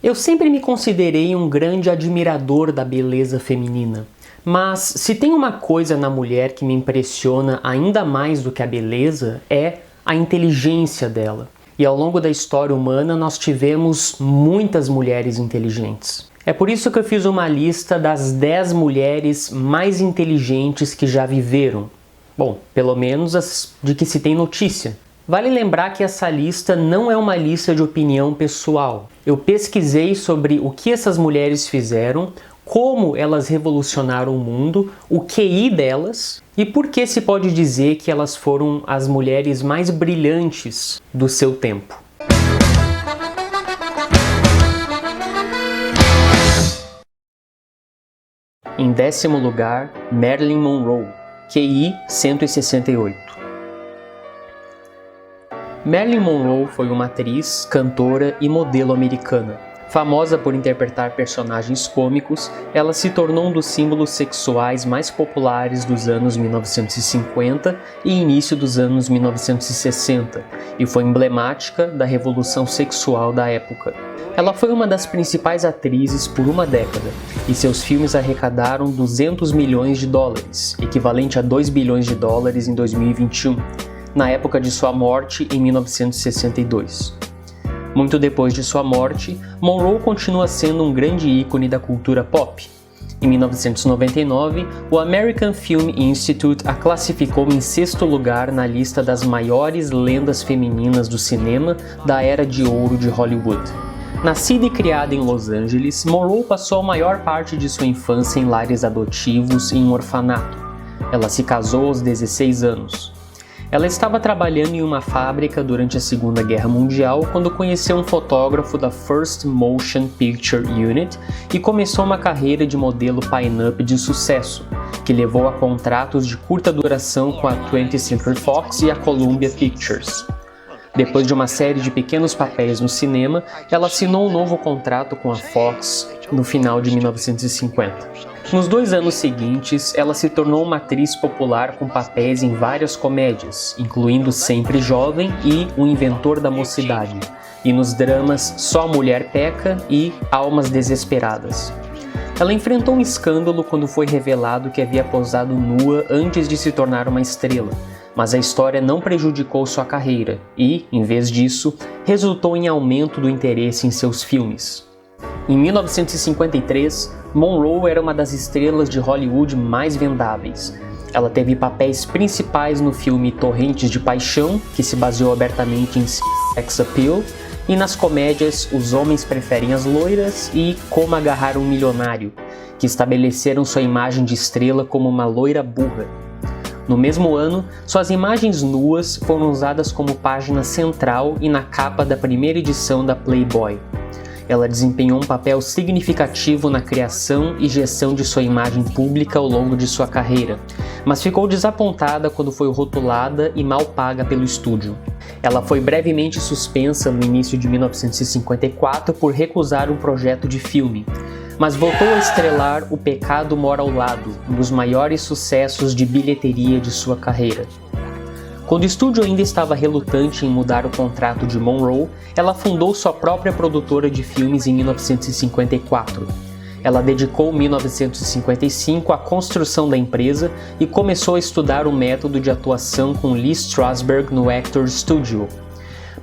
Eu sempre me considerei um grande admirador da beleza feminina, mas se tem uma coisa na mulher que me impressiona ainda mais do que a beleza é a inteligência dela. E ao longo da história humana nós tivemos muitas mulheres inteligentes. É por isso que eu fiz uma lista das 10 mulheres mais inteligentes que já viveram. Bom, pelo menos as de que se tem notícia. Vale lembrar que essa lista não é uma lista de opinião pessoal. Eu pesquisei sobre o que essas mulheres fizeram, como elas revolucionaram o mundo, o QI delas e por que se pode dizer que elas foram as mulheres mais brilhantes do seu tempo. Em 10º lugar, Marilyn Monroe, QI 168. Marilyn Monroe foi uma atriz, cantora e modelo americana. Famosa por interpretar personagens cômicos, ela se tornou um dos símbolos sexuais mais populares dos anos 1950 e início dos anos 1960, e foi emblemática da revolução sexual da época. Ela foi uma das principais atrizes por uma década, e seus filmes arrecadaram 200 milhões de dólares, equivalente a 2 bilhões de dólares em 2021. Na época de sua morte, em 1962. Muito depois de sua morte, Monroe continua sendo um grande ícone da cultura pop. Em 1999, o American Film Institute a classificou em 6º lugar na lista das maiores lendas femininas do cinema da Era de Ouro de Hollywood. Nascida e criada em Los Angeles, Monroe passou a maior parte de sua infância em lares adotivos e em um orfanato. Ela se casou aos 16 anos. Ela estava trabalhando em uma fábrica durante a Segunda Guerra Mundial quando conheceu um fotógrafo da First Motion Picture Unit e começou uma carreira de modelo pin-up de sucesso, que levou a contratos de curta duração com a 20th Century Fox e a Columbia Pictures. Depois de uma série de pequenos papéis no cinema, ela assinou um novo contrato com a Fox no final de 1950. Nos 2 anos seguintes, ela se tornou uma atriz popular com papéis em várias comédias, incluindo Sempre Jovem e O Inventor da Mocidade, e nos dramas Só a Mulher Peca e Almas Desesperadas. Ela enfrentou um escândalo quando foi revelado que havia posado nua antes de se tornar uma estrela, mas a história não prejudicou sua carreira e, em vez disso, resultou em aumento do interesse em seus filmes. Em 1953, Monroe era uma das estrelas de Hollywood mais vendáveis. Ela teve papéis principais no filme Torrentes de Paixão, que se baseou abertamente em sex appeal, e nas comédias Os Homens Preferem as Loiras e Como Agarrar um Milionário, que estabeleceram sua imagem de estrela como uma loira burra. No mesmo ano, suas imagens nuas foram usadas como página central e na capa da primeira edição da Playboy. Ela desempenhou um papel significativo na criação e gestão de sua imagem pública ao longo de sua carreira, mas ficou desapontada quando foi rotulada e mal paga pelo estúdio. Ela foi brevemente suspensa no início de 1954 por recusar um projeto de filme, mas voltou a estrelar O Pecado Mora ao Lado, um dos maiores sucessos de bilheteria de sua carreira. Quando o estúdio ainda estava relutante em mudar o contrato de Monroe, ela fundou sua própria produtora de filmes em 1954. Ela dedicou 1955 à construção da empresa e começou a estudar o método de atuação com Lee Strasberg no Actors Studio.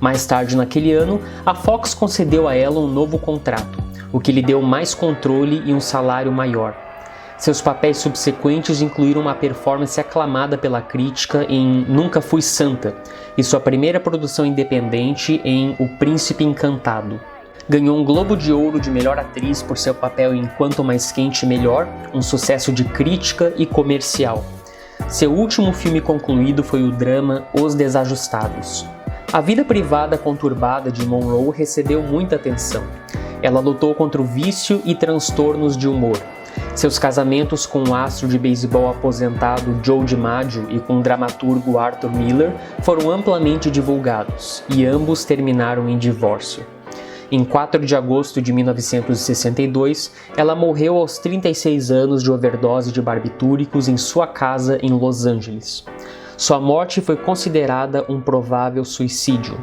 Mais tarde naquele ano, a Fox concedeu a ela um novo contrato, o que lhe deu mais controle e um salário maior. Seus papéis subsequentes incluíram uma performance aclamada pela crítica em Nunca Fui Santa e sua primeira produção independente em O Príncipe Encantado. Ganhou um Globo de Ouro de Melhor Atriz por seu papel em Quanto Mais Quente Melhor, um sucesso de crítica e comercial. Seu último filme concluído foi o drama Os Desajustados. A vida privada conturbada de Monroe recebeu muita atenção. Ela lutou contra o vício e transtornos de humor. Seus casamentos com o astro de beisebol aposentado Joe DiMaggio e com o dramaturgo Arthur Miller foram amplamente divulgados, e ambos terminaram em divórcio. Em 4 de agosto de 1962, ela morreu aos 36 anos de overdose de barbitúricos em sua casa em Los Angeles. Sua morte foi considerada um provável suicídio.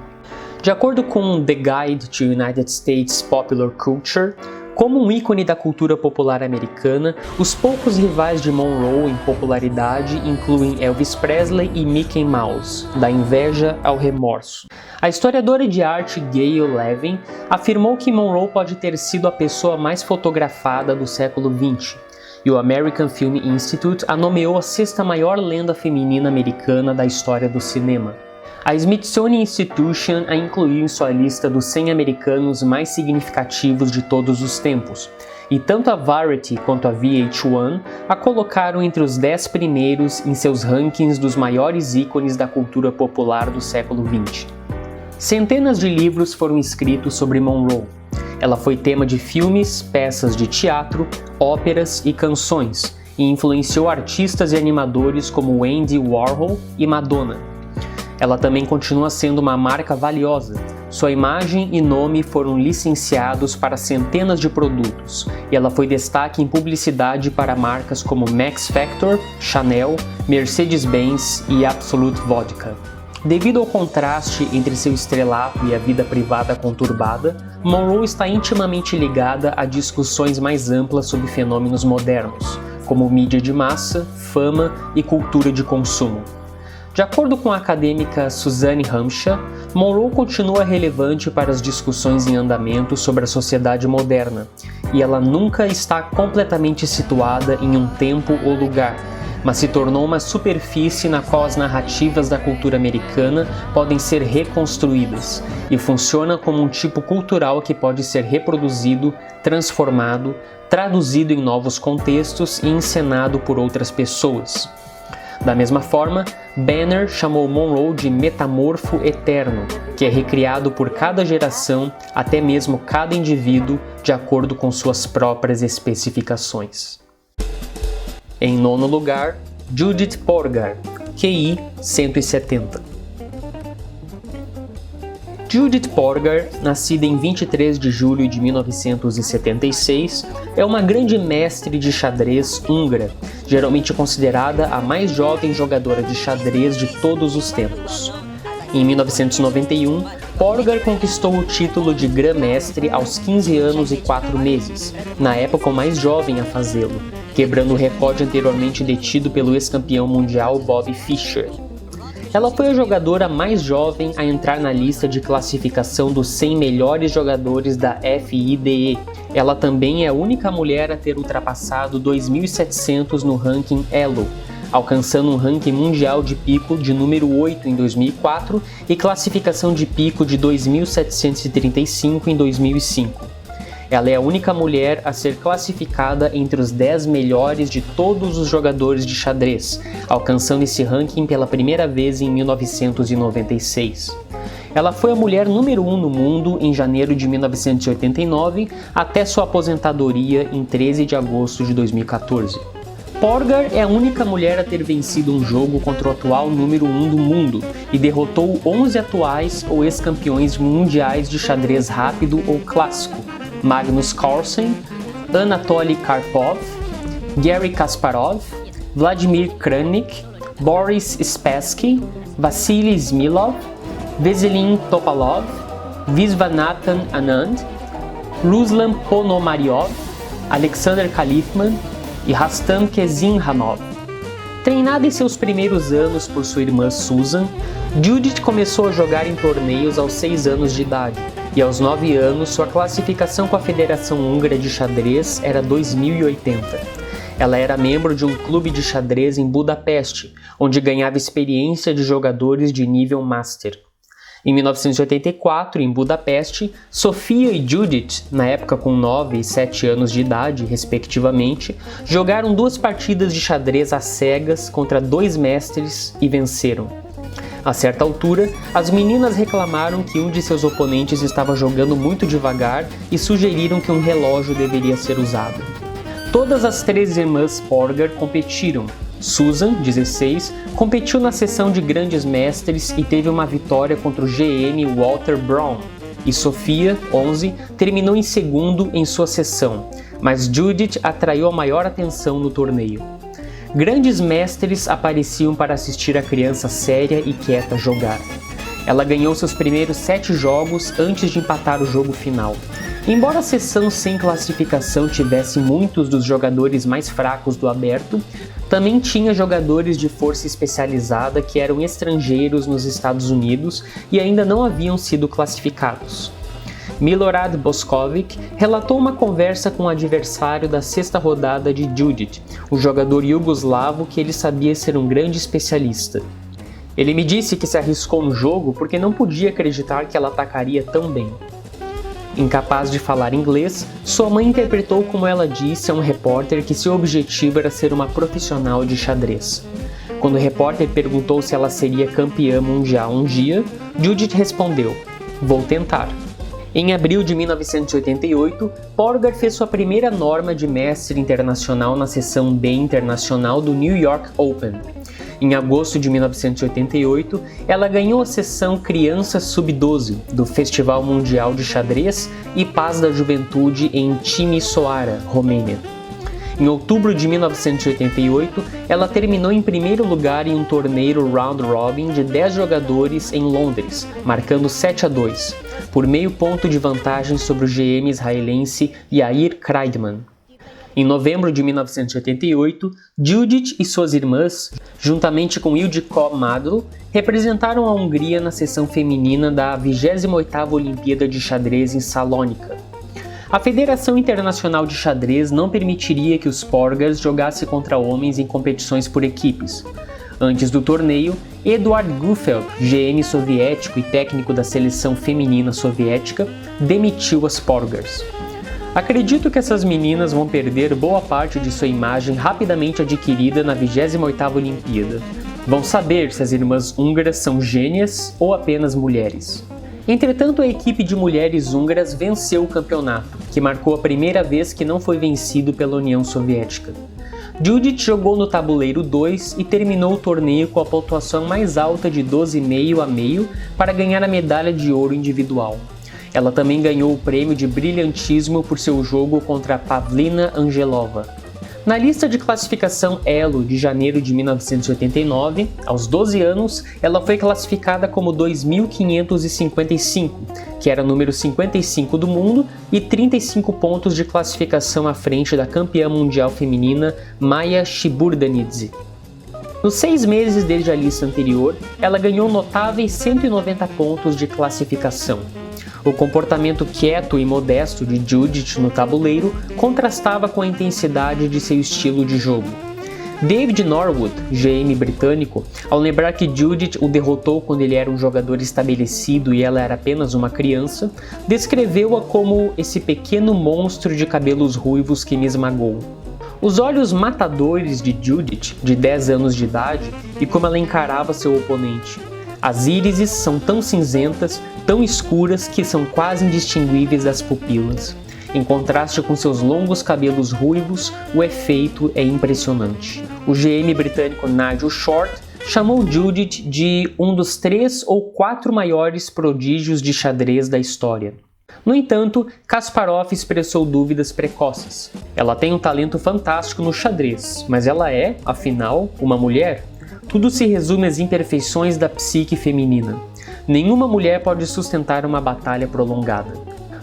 De acordo com The Guide to United States Popular Culture, como um ícone da cultura popular americana, os poucos rivais de Monroe em popularidade incluem Elvis Presley e Mickey Mouse, da inveja ao remorso. A historiadora de arte Gayle Levin afirmou que Monroe pode ter sido a pessoa mais fotografada do século XX, e o American Film Institute a nomeou a sexta maior lenda feminina americana da história do cinema. A Smithsonian Institution a incluiu em sua lista dos 100 americanos mais significativos de todos os tempos, e tanto a Variety quanto a VH1 a colocaram entre os 10 primeiros em seus rankings dos maiores ícones da cultura popular do século XX. Centenas de livros foram escritos sobre Monroe. Ela foi tema de filmes, peças de teatro, óperas e canções, e influenciou artistas e animadores como Andy Warhol e Madonna. Ela também continua sendo uma marca valiosa. Sua imagem e nome foram licenciados para centenas de produtos, e ela foi destaque em publicidade para marcas como Max Factor, Chanel, Mercedes-Benz e Absolut Vodka. Devido ao contraste entre seu estrelato e a vida privada conturbada, Monroe está intimamente ligada a discussões mais amplas sobre fenômenos modernos, como mídia de massa, fama e cultura de consumo. De acordo com a acadêmica Suzanne Hamsha, Monroe continua relevante para as discussões em andamento sobre a sociedade moderna, e ela nunca está completamente situada em um tempo ou lugar, mas se tornou uma superfície na qual as narrativas da cultura americana podem ser reconstruídas, e funciona como um tipo cultural que pode ser reproduzido, transformado, traduzido em novos contextos e encenado por outras pessoas. Da mesma forma, Banner chamou Monroe de metamorfo eterno, que é recriado por cada geração, até mesmo cada indivíduo, de acordo com suas próprias especificações. Em nono lugar, Judith Polgar, QI 170. Judith Polgar, nascida em 23 de julho de 1976, é uma grande mestre de xadrez húngara, geralmente considerada a mais jovem jogadora de xadrez de todos os tempos. Em 1991, Polgar conquistou o título de Grã-Mestre aos 15 anos e 4 meses, na época o mais jovem a fazê-lo, quebrando o recorde anteriormente detido pelo ex-campeão mundial Bobby Fischer. Ela foi a jogadora mais jovem a entrar na lista de classificação dos 100 melhores jogadores da FIDE. Ela também é a única mulher a ter ultrapassado 2.700 no ranking Elo, alcançando um ranking mundial de pico de número 8 em 2004 e classificação de pico de 2.735 em 2005. Ela é a única mulher a ser classificada entre os 10 melhores de todos os jogadores de xadrez, alcançando esse ranking pela primeira vez em 1996. Ela foi a mulher número 1 no mundo em janeiro de 1989 até sua aposentadoria em 13 de agosto de 2014. Polgar é a única mulher a ter vencido um jogo contra o atual número 1 do mundo e derrotou 11 atuais ou ex-campeões mundiais de xadrez rápido ou clássico: Magnus Carlsen, Anatoly Karpov, Garry Kasparov, Vladimir Kramnik, Boris Spassky, Vassily Smilov, Veselin Topalov, Viswanathan Anand, Ruslan Ponomariov, Alexander Khalifman e Rastam Kezinhanov. Treinada em seus primeiros anos por sua irmã Susan, Judith começou a jogar em torneios aos 6 anos de idade, e aos 9 anos sua classificação com a Federação Húngara de Xadrez era 2080. Ela era membro de um clube de xadrez em Budapeste, onde ganhava experiência de jogadores de nível Master. Em 1984, em Budapeste, Sofia e Judith, na época com 9 e 7 anos de idade, respectivamente, jogaram 2 partidas de xadrez às cegas contra 2 mestres e venceram. A certa altura, as meninas reclamaram que um de seus oponentes estava jogando muito devagar e sugeriram que um relógio deveria ser usado. Todas as 3 irmãs Polgar competiram. Susan, 16, competiu na seção de grandes mestres e teve uma vitória contra o GM Walter Braun, e Sofia, 11, terminou em segundo em sua seção, mas Judith atraiu a maior atenção no torneio. Grandes mestres apareciam para assistir a criança séria e quieta jogar. Ela ganhou seus primeiros 7 jogos antes de empatar o jogo final. Embora a sessão sem classificação tivesse muitos dos jogadores mais fracos do aberto, também tinha jogadores de força especializada que eram estrangeiros nos Estados Unidos e ainda não haviam sido classificados. Milorad Boskovic relatou uma conversa com o adversário da 6ª rodada de Judit, o jogador iugoslavo que ele sabia ser um grande especialista. Ele me disse que se arriscou no jogo porque não podia acreditar que ela atacaria tão bem. Incapaz de falar inglês, sua mãe interpretou como ela disse a um repórter que seu objetivo era ser uma profissional de xadrez. Quando o repórter perguntou se ela seria campeã mundial um dia, Judit respondeu: "Vou tentar." Em abril de 1988, Porgar fez sua primeira norma de mestre internacional na seção B internacional do New York Open. Em agosto de 1988, ela ganhou a seção Criança Sub-12 do Festival Mundial de Xadrez e Paz da Juventude em Timișoara, Romênia. Em outubro de 1988, ela terminou em primeiro lugar em um torneio round robin de 10 jogadores em Londres, marcando 7-2, por meio ponto de vantagem sobre o GM israelense Yair Kreidman. Em novembro de 1988, Judit e suas irmãs, juntamente com Ildikó Madlo, representaram a Hungria na seção feminina da 28ª Olimpíada de Xadrez em Salônica. A Federação Internacional de Xadrez não permitiria que os Porgars jogassem contra homens em competições por equipes. Antes do torneio, Eduard Gufeld, GM soviético e técnico da seleção feminina soviética, demitiu as Porgars. Acredito que essas meninas vão perder boa parte de sua imagem rapidamente adquirida na 28ª Olimpíada. Vão saber se as irmãs húngaras são gênias ou apenas mulheres. Entretanto, a equipe de mulheres húngaras venceu o campeonato, que marcou a primeira vez que não foi vencido pela União Soviética. Judit jogou no tabuleiro 2 e terminou o torneio com a pontuação mais alta de 12,5 a meio para ganhar a medalha de ouro individual. Ela também ganhou o prêmio de brilhantismo por seu jogo contra Pavlina Angelova. Na lista de classificação Elo de janeiro de 1989, aos 12 anos, ela foi classificada como 2555, que era o número 55 do mundo e 35 pontos de classificação à frente da campeã mundial feminina Maia Shiburnidze. Nos 6 meses desde a lista anterior, ela ganhou notáveis 190 pontos de classificação. O comportamento quieto e modesto de Judit no tabuleiro contrastava com a intensidade de seu estilo de jogo. David Norwood, GM britânico, ao lembrar que Judit o derrotou quando ele era um jogador estabelecido e ela era apenas uma criança, descreveu-a como esse pequeno monstro de cabelos ruivos que me esmagou. Os olhos matadores de Judit, de 10 anos de idade, e como ela encarava seu oponente. As írises são tão cinzentas, tão escuras que são quase indistinguíveis das pupilas. Em contraste com seus longos cabelos ruivos, o efeito é impressionante. O GM britânico Nigel Short chamou Judit de um dos 3 ou 4 maiores prodígios de xadrez da história. No entanto, Kasparov expressou dúvidas precoces. Ela tem um talento fantástico no xadrez, mas ela é, afinal, uma mulher? Tudo se resume às imperfeições da psique feminina. Nenhuma mulher pode sustentar uma batalha prolongada.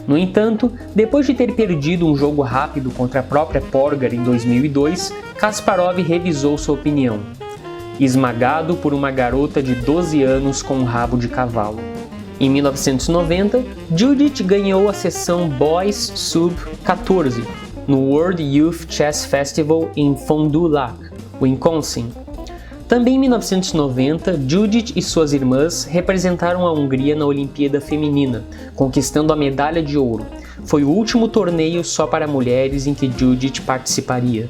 No entanto, depois de ter perdido um jogo rápido contra a própria Porgar em 2002, Kasparov revisou sua opinião. Esmagado por uma garota de 12 anos com um rabo de cavalo. Em 1990, Judit ganhou a seção Boys Sub-14 no World Youth Chess Festival em Fond du Lac, Wisconsin. Também em 1990, Judit e suas irmãs representaram a Hungria na Olimpíada Feminina, conquistando a medalha de ouro. Foi o último torneio só para mulheres em que Judit participaria.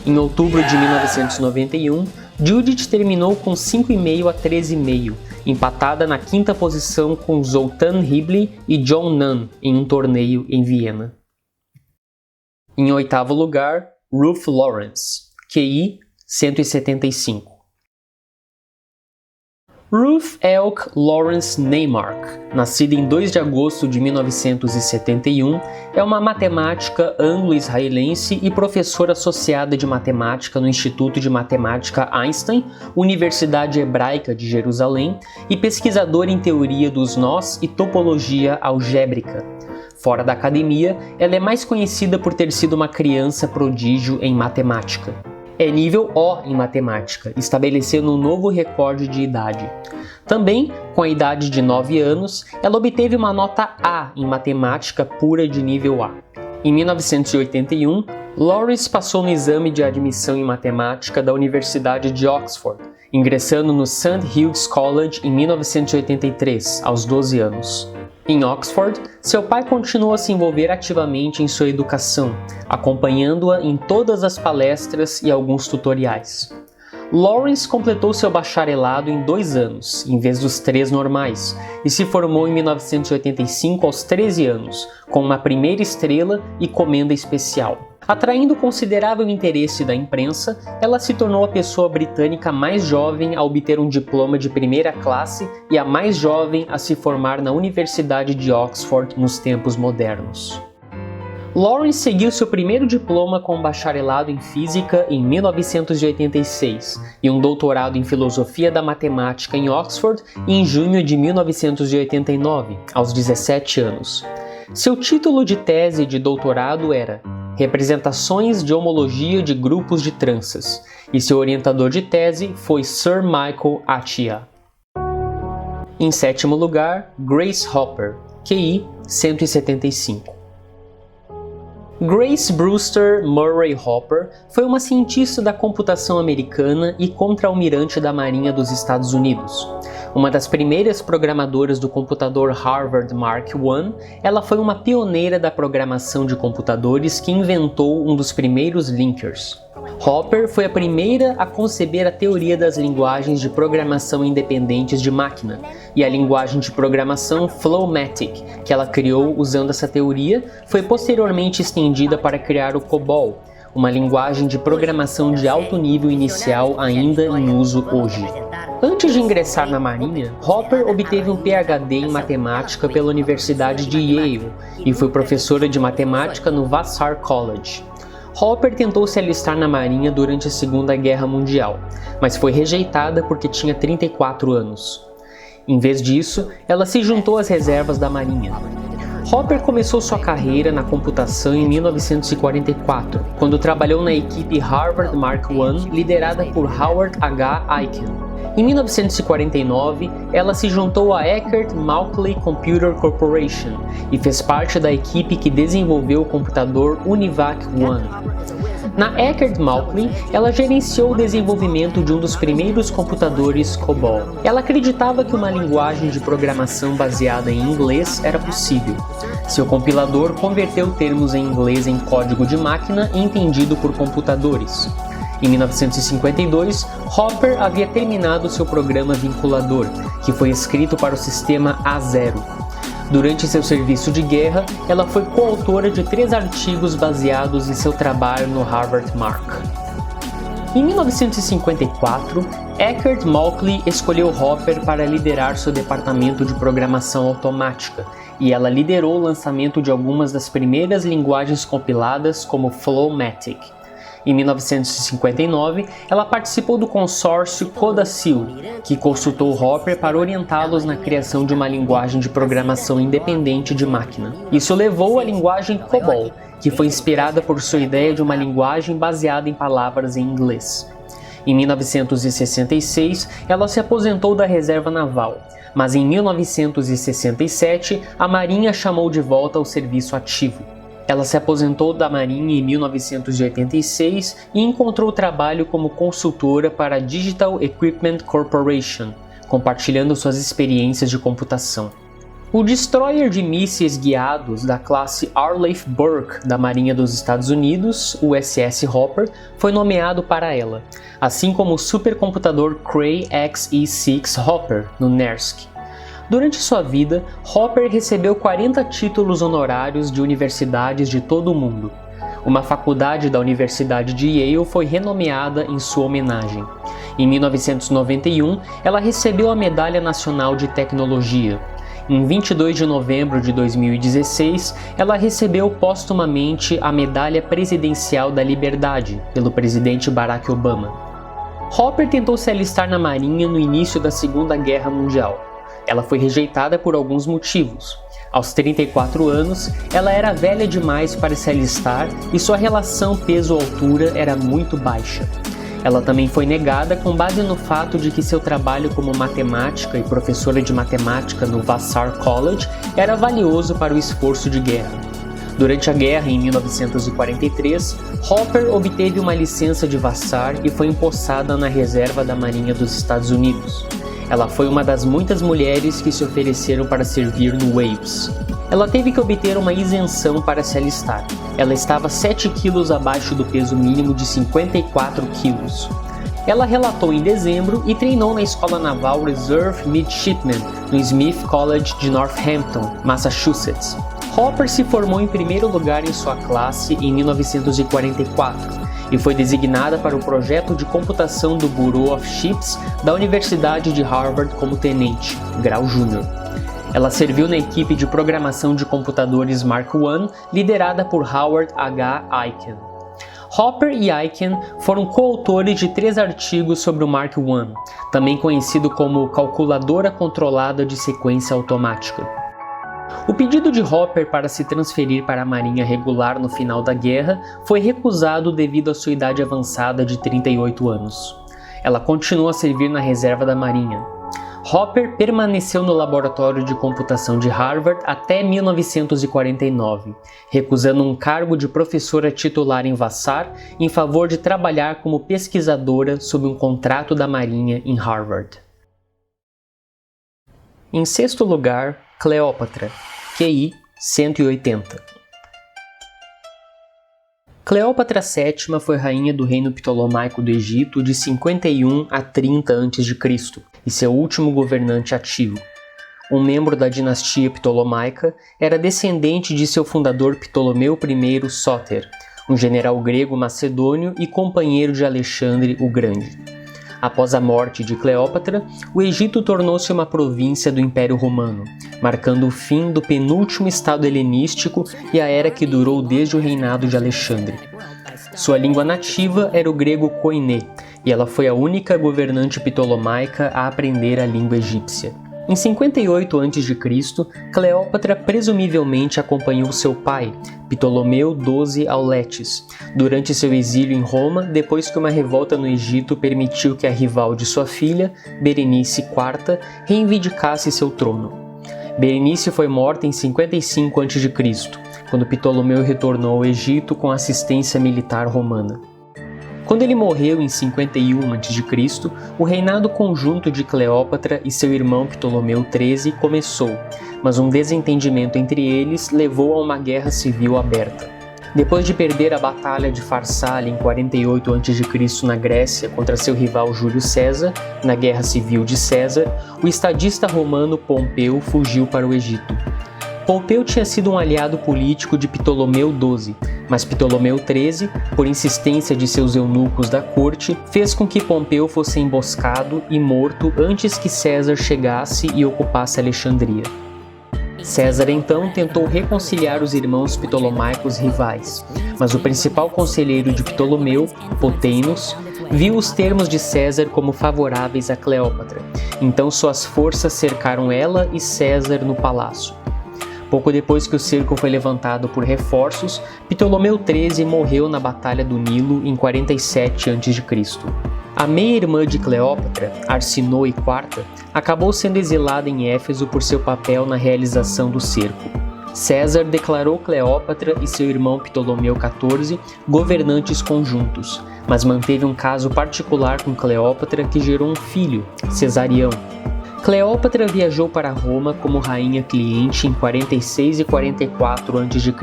Em outubro de 1991, Judit terminou com 5,5 a 13,5, empatada na 5ª posição com Zoltan Hibli e John Nunn em um torneio em Viena. Em 8º lugar, Ruth Lawrence, QI 175. Ruth Elk Lawrence Neimark, nascida em 2 de agosto de 1971, é uma matemática anglo-israelense e professora associada de matemática no Instituto de Matemática Einstein, Universidade Hebraica de Jerusalém, e pesquisadora em teoria dos nós e topologia algébrica. Fora da academia, ela é mais conhecida por ter sido uma criança prodígio em matemática. É nível O em matemática, estabelecendo um novo recorde de idade. Também, com a idade de 9 anos, ela obteve uma nota A em matemática pura de nível A. Em 1981, Lawrence passou no exame de admissão em matemática da Universidade de Oxford, ingressando no St. Hugh's College em 1983, aos 12 anos. Em Oxford, seu pai continuou a se envolver ativamente em sua educação, acompanhando-a em todas as palestras e alguns tutoriais. Lawrence completou seu bacharelado em 2 anos, em vez dos 3 normais, e se formou em 1985 aos 13 anos, com uma primeira estrela e comenda especial. Atraindo considerável interesse da imprensa, ela se tornou a pessoa britânica mais jovem a obter um diploma de primeira classe e a mais jovem a se formar na Universidade de Oxford nos tempos modernos. Lawrence seguiu seu primeiro diploma com um bacharelado em física em 1986 e um doutorado em filosofia da matemática em Oxford em junho de 1989, aos 17 anos. Seu título de tese de doutorado era Representações de homologia de grupos de tranças, e seu orientador de tese foi Sir Michael Atiyah. Em 7º lugar, Grace Hopper, QI 175. Grace Brewster Murray Hopper foi uma cientista da computação americana e contra-almirante da Marinha dos Estados Unidos. Uma das primeiras programadoras do computador Harvard Mark I, ela foi uma pioneira da programação de computadores que inventou um dos primeiros linkers. Hopper foi a primeira a conceber a teoria das linguagens de programação independentes de máquina e a linguagem de programação Flowmatic, que ela criou usando essa teoria, foi posteriormente estendida para criar o COBOL, uma linguagem de programação de alto nível inicial ainda em uso hoje. Antes de ingressar na Marinha, Hopper obteve um PhD em matemática pela Universidade de Yale e foi professora de matemática no Vassar College. Hopper tentou se alistar na Marinha durante a Segunda Guerra Mundial, mas foi rejeitada porque tinha 34 anos. Em vez disso, ela se juntou às reservas da Marinha. Hopper começou sua carreira na computação em 1944, quando trabalhou na equipe Harvard Mark I, liderada por Howard H. Aiken. Em 1949, ela se juntou à Eckert-Mauchly Computer Corporation e fez parte da equipe que desenvolveu o computador UNIVAC-1. Na Eckert-Mauchly, ela gerenciou o desenvolvimento de um dos primeiros computadores COBOL. Ela acreditava que uma linguagem de programação baseada em inglês era possível. Seu compilador converteu termos em inglês em código de máquina entendido por computadores. Em 1952, Hopper havia terminado seu programa vinculador, que foi escrito para o sistema A0. Durante seu serviço de guerra, ela foi coautora de 3 artigos baseados em seu trabalho no Harvard Mark. Em 1954, Eckert-Mauchly escolheu Hopper para liderar seu departamento de programação automática, e ela liderou o lançamento de algumas das primeiras linguagens compiladas como Flowmatic. Em 1959, ela participou do consórcio Codacil, que consultou Hopper para orientá-los na criação de uma linguagem de programação independente de máquina. Isso levou à linguagem COBOL, que foi inspirada por sua ideia de uma linguagem baseada em palavras em inglês. Em 1966, ela se aposentou da reserva naval, mas em 1967, a Marinha chamou de volta ao serviço ativo. Ela se aposentou da Marinha em 1986 e encontrou trabalho como consultora para a Digital Equipment Corporation, compartilhando suas experiências de computação. O destroyer de mísseis guiados da classe Arleigh Burke da Marinha dos Estados Unidos, o USS Hopper, foi nomeado para ela, assim como o supercomputador Cray XE6 Hopper, no NERSC. Durante sua vida, Hopper recebeu 40 títulos honorários de universidades de todo o mundo. Uma faculdade da Universidade de Yale foi renomeada em sua homenagem. Em 1991, ela recebeu a Medalha Nacional de Tecnologia. Em 22 de novembro de 2016, ela recebeu póstumamente a Medalha Presidencial da Liberdade, pelo presidente Barack Obama. Hopper tentou se alistar na Marinha no início da Segunda Guerra Mundial. Ela foi rejeitada por alguns motivos. Aos 34 anos, ela era velha demais para se alistar e sua relação peso-altura era muito baixa. Ela também foi negada com base no fato de que seu trabalho como matemática e professora de matemática no Vassar College era valioso para o esforço de guerra. Durante a guerra, em 1943, Hopper obteve uma licença de Vassar e foi empossada na reserva da Marinha dos Estados Unidos. Ela foi uma das muitas mulheres que se ofereceram para servir no Waves. Ela teve que obter uma isenção para se alistar. Ela estava 7 quilos abaixo do peso mínimo de 54 quilos. Ela relatou em dezembro e treinou na Escola Naval Reserve Midshipman, no Smith College de Northampton, Massachusetts. Hopper se formou em primeiro lugar em sua classe em 1944 e foi designada para o projeto de computação do Bureau of Ships da Universidade de Harvard como tenente, grau júnior. Ela serviu na equipe de programação de computadores Mark I, liderada por Howard H. Aiken. Hopper e Aiken foram coautores de 3 artigos sobre o Mark I, também conhecido como calculadora controlada de sequência automática. O pedido de Hopper para se transferir para a Marinha Regular no final da guerra foi recusado devido à sua idade avançada de 38 anos. Ela continuou a servir na reserva da Marinha. Hopper permaneceu no laboratório de computação de Harvard até 1949, recusando um cargo de professora titular em Vassar em favor de trabalhar como pesquisadora sob um contrato da Marinha em Harvard. Em sexto lugar, Cleópatra, QI 180. Cleópatra VII foi rainha do reino ptolomaico do Egito de 51 a 30 a.C. e seu último governante ativo. Um membro da dinastia ptolomaica, era descendente de seu fundador Ptolomeu I Sóter, um general grego macedônio e companheiro de Alexandre o Grande. Após a morte de Cleópatra, o Egito tornou-se uma província do Império Romano, marcando o fim do penúltimo estado helenístico e a era que durou desde o reinado de Alexandre. Sua língua nativa era o grego koiné, e ela foi a única governante ptolomaica a aprender a língua egípcia. Em 58 a.C., Cleópatra presumivelmente acompanhou seu pai, Ptolomeu XII Auletes, durante seu exílio em Roma depois que uma revolta no Egito permitiu que a rival de sua filha, Berenice IV, reivindicasse seu trono. Berenice foi morta em 55 a.C., quando Ptolomeu retornou ao Egito com assistência militar romana. Quando ele morreu em 51 a.C., o reinado conjunto de Cleópatra e seu irmão Ptolomeu XIII começou, mas um desentendimento entre eles levou a uma guerra civil aberta. Depois de perder a Batalha de Farsália em 48 a.C. na Grécia contra seu rival Júlio César, na Guerra Civil de César, o estadista romano Pompeu fugiu para o Egito. Pompeu tinha sido um aliado político de Ptolomeu XII, mas Ptolomeu XIII, por insistência de seus eunucos da corte, fez com que Pompeu fosse emboscado e morto antes que César chegasse e ocupasse Alexandria. César então tentou reconciliar os irmãos ptolomaicos rivais, mas o principal conselheiro de Ptolomeu, Poteinos, viu os termos de César como favoráveis a Cleópatra, então suas forças cercaram ela e César no palácio. Pouco depois que o cerco foi levantado por reforços, Ptolomeu XIII morreu na Batalha do Nilo em 47 a.C. A meia-irmã de Cleópatra, Arsinoe IV, acabou sendo exilada em Éfeso por seu papel na realização do cerco. César declarou Cleópatra e seu irmão Ptolomeu XIV governantes conjuntos, mas manteve um caso particular com Cleópatra que gerou um filho, Cesarião. Cleópatra viajou para Roma como rainha cliente em 46 e 44 a.C.,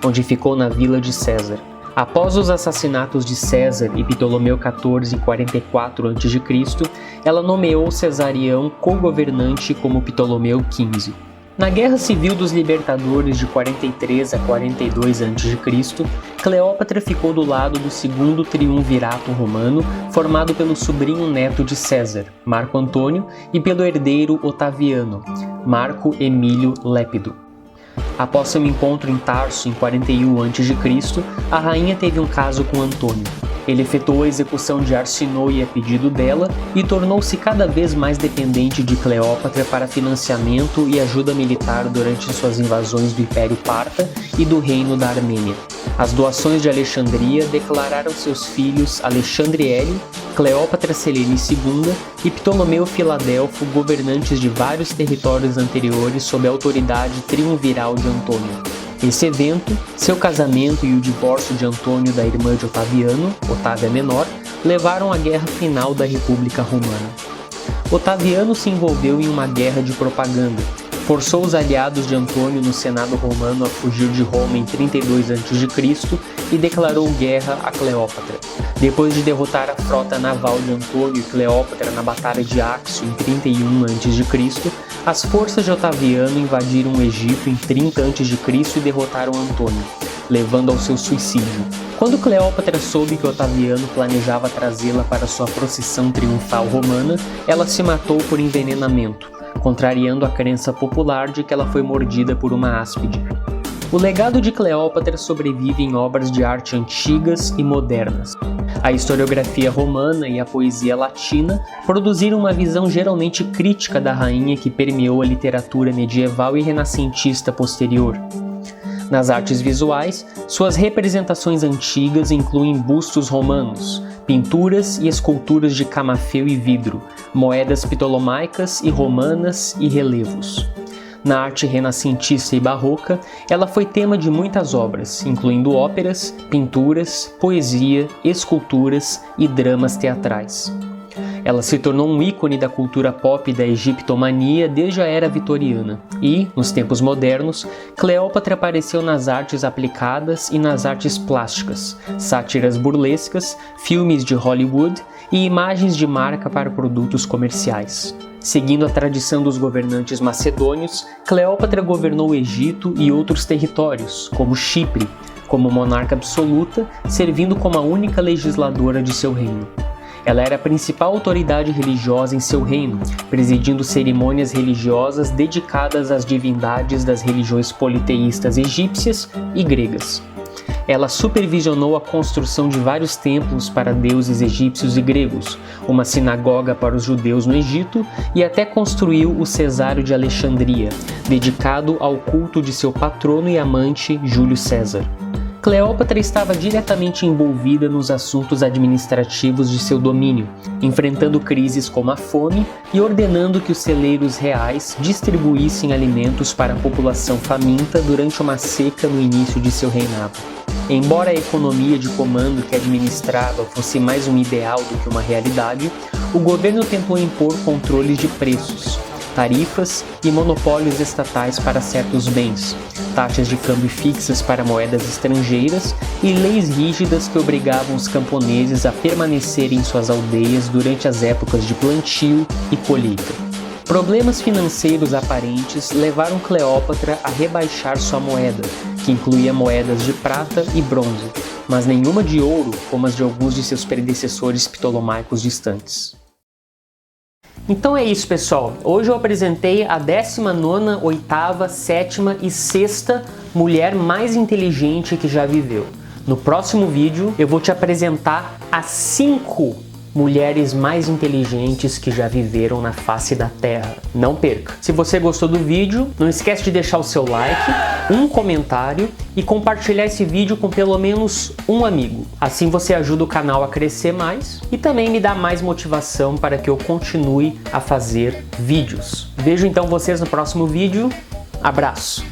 onde ficou na vila de César. Após os assassinatos de César e Ptolomeu XIV em 44 a.C., ela nomeou Cesarião co-governante como Ptolomeu XV. Na Guerra Civil dos Libertadores de 43 a 42 a.C., Cleópatra ficou do lado do segundo triunvirato romano, formado pelo sobrinho neto de César, Marco Antônio, e pelo herdeiro Otaviano, Marco Emílio Lépido. Após seu encontro em Tarso em 41 a.C., a rainha teve um caso com Antônio. Ele efetuou a execução de Arsinoe a pedido dela e tornou-se cada vez mais dependente de Cleópatra para financiamento e ajuda militar durante suas invasões do Império Parta e do Reino da Armênia. As doações de Alexandria declararam seus filhos Alexandre Hélio, Cleópatra Selene II e Ptolomeu Filadelfo governantes de vários territórios anteriores sob a autoridade triunviral de Antônio. Esse evento, seu casamento e o divórcio de Antônio da irmã de Otaviano, Otávia Menor, levaram à guerra final da República Romana. Otaviano se envolveu em uma guerra de propaganda, forçou os aliados de Antônio no Senado romano a fugir de Roma em 32 a.C. e declarou guerra a Cleópatra. Depois de derrotar a frota naval de Antônio e Cleópatra na Batalha de Axio em 31 a.C., as forças de Otaviano invadiram o Egito em 30 a.C. e derrotaram Antônio, levando ao seu suicídio. Quando Cleópatra soube que Otaviano planejava trazê-la para sua procissão triunfal romana, ela se matou por envenenamento, contrariando a crença popular de que ela foi mordida por uma áspide. O legado de Cleópatra sobrevive em obras de arte antigas e modernas. A historiografia romana e a poesia latina produziram uma visão geralmente crítica da rainha que permeou a literatura medieval e renascentista posterior. Nas artes visuais, suas representações antigas incluem bustos romanos, pinturas e esculturas de camafeu e vidro, moedas ptolomaicas e romanas e relevos. Na arte renascentista e barroca, ela foi tema de muitas obras, incluindo óperas, pinturas, poesia, esculturas e dramas teatrais. Ela se tornou um ícone da cultura pop da egiptomania desde a era vitoriana e, nos tempos modernos, Cleópatra apareceu nas artes aplicadas e nas artes plásticas, sátiras burlescas, filmes de Hollywood e imagens de marca para produtos comerciais. Seguindo a tradição dos governantes macedônios, Cleópatra governou o Egito e outros territórios, como Chipre, como monarca absoluta, servindo como a única legisladora de seu reino. Ela era a principal autoridade religiosa em seu reino, presidindo cerimônias religiosas dedicadas às divindades das religiões politeístas egípcias e gregas. Ela supervisionou a construção de vários templos para deuses egípcios e gregos, uma sinagoga para os judeus no Egito e até construiu o Cesário de Alexandria, dedicado ao culto de seu patrono e amante Júlio César. Cleópatra estava diretamente envolvida nos assuntos administrativos de seu domínio, enfrentando crises como a fome e ordenando que os celeiros reais distribuíssem alimentos para a população faminta durante uma seca no início de seu reinado. Embora a economia de comando que administrava fosse mais um ideal do que uma realidade, o governo tentou impor controles de preços, tarifas e monopólios estatais para certos bens, taxas de câmbio fixas para moedas estrangeiras e leis rígidas que obrigavam os camponeses a permanecerem em suas aldeias durante as épocas de plantio e colheita. Problemas financeiros aparentes levaram Cleópatra a rebaixar sua moeda, que incluía moedas de prata e bronze, mas nenhuma de ouro como as de alguns de seus predecessores ptolomaicos distantes. Então é isso, pessoal. Hoje eu apresentei a 19ª, 8ª, 7ª e 6ª mulher mais inteligente que já viveu. No próximo vídeo eu vou te apresentar as 5 mulheres mais inteligentes que já viveram na face da Terra. Não perca! Se você gostou do vídeo, não esquece de deixar o seu like, um comentário e compartilhar esse vídeo com pelo menos um amigo. Assim você ajuda o canal a crescer mais e também me dá mais motivação para que eu continue a fazer vídeos. Vejo então vocês no próximo vídeo. Abraço!